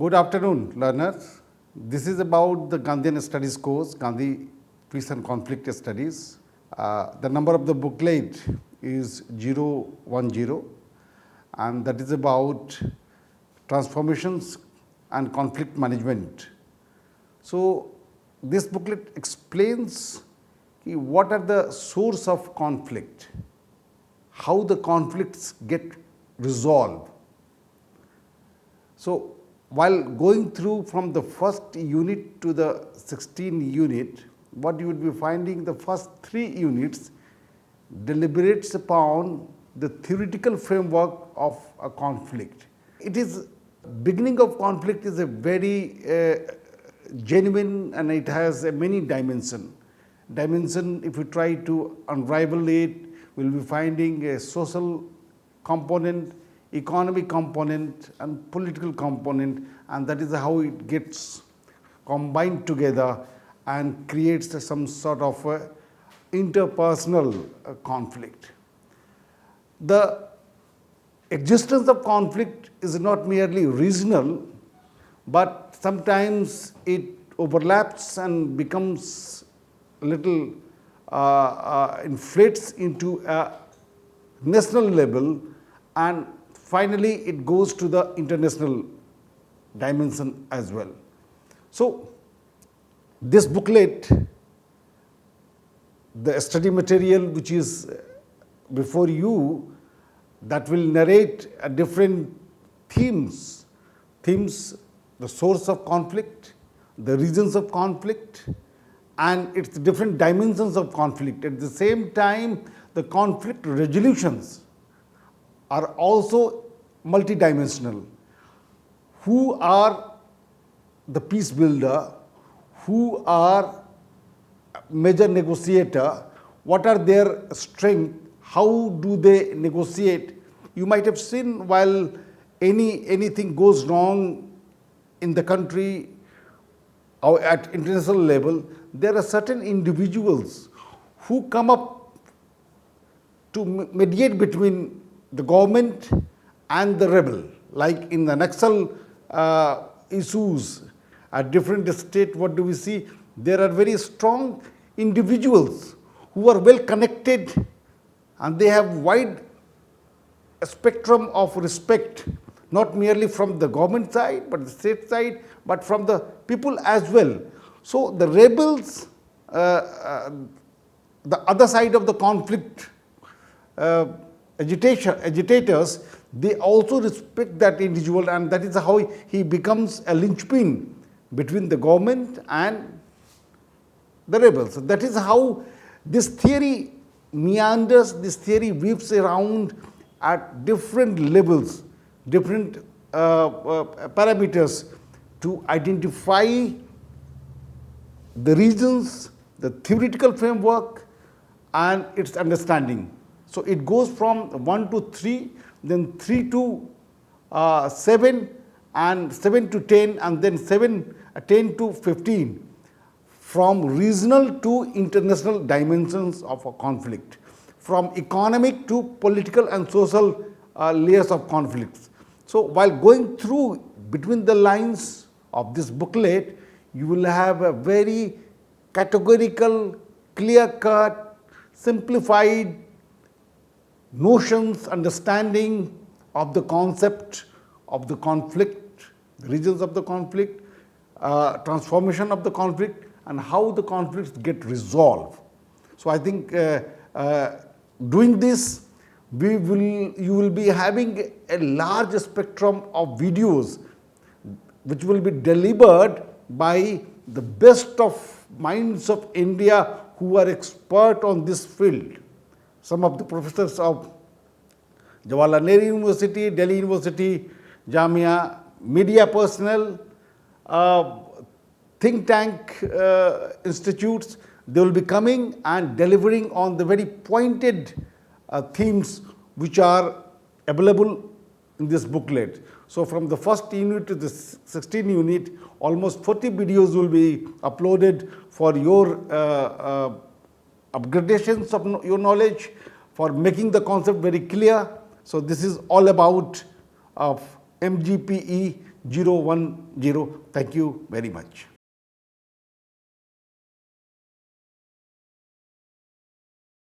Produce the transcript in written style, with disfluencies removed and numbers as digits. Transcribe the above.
Good afternoon, learners. This is about the Gandhian Studies course, Gandhi Peace and Conflict Studies. The number of the booklet is 010, and that is about transformations and conflict management. So, this booklet explains what are the source of conflict, how the conflicts get resolved. So, while going through from the first unit to the 16th unit, what you would be finding, the first 3 units deliberates upon the theoretical framework of a conflict. It is beginning of conflict is a very genuine, and it has a many dimension. If you try to unravel it, we will be finding a social component, economic component and political component, and that is how it gets combined together and creates some sort of interpersonal conflict. The existence of conflict is not merely regional, but sometimes it overlaps and becomes little inflates into a national level, and finally it goes to the international dimension as well. So, this booklet, the study material which is before you, that will narrate different themes, the source of conflict, the reasons of conflict, and its different dimensions of conflict. At the same time, the conflict resolutions are also multidimensional. Who are the peace builder? Who are major negotiator? What are their strength? How do they negotiate? You might have seen, while anything goes wrong in the country or at international level, there are certain individuals who come up to mediate between the government and the rebel. Like in the Naxal issues at different states, what do we see? There are very strong individuals who are well connected, and they have wide spectrum of respect, not merely from the government side, but the state side, but from the people as well. So, the rebels, the other side of the conflict, agitators, they also respect that individual, and that is how he becomes a linchpin between the government and the rebels. That is how this theory meanders, this theory weaves around at different levels, different parameters to identify the reasons, the theoretical framework and its understanding. So, it goes from 1 to 3, then 3 to 7, and 7 to 10, and then 10 to 15, from regional to international dimensions of a conflict, from economic to political and social layers of conflicts. So, while going through between the lines of this booklet, you will have a very categorical, clear-cut, simplified notions, understanding of the concept of the conflict, the regions of the conflict, transformation of the conflict, and how the conflicts get resolved. So, I think doing this, you will be having a large spectrum of videos which will be delivered by the best of minds of India who are expert on this field. Some of the professors of Jawaharlal Nehru University, Delhi University, Jamia, media personnel, think tank institutes, they will be coming and delivering on the very pointed themes which are available in this booklet. So, from the first unit to the 16th unit, almost 40 videos will be uploaded for your upgradations of your knowledge, for making the concept very clear. So, this is all about of MGPE, 010. Thank you very much.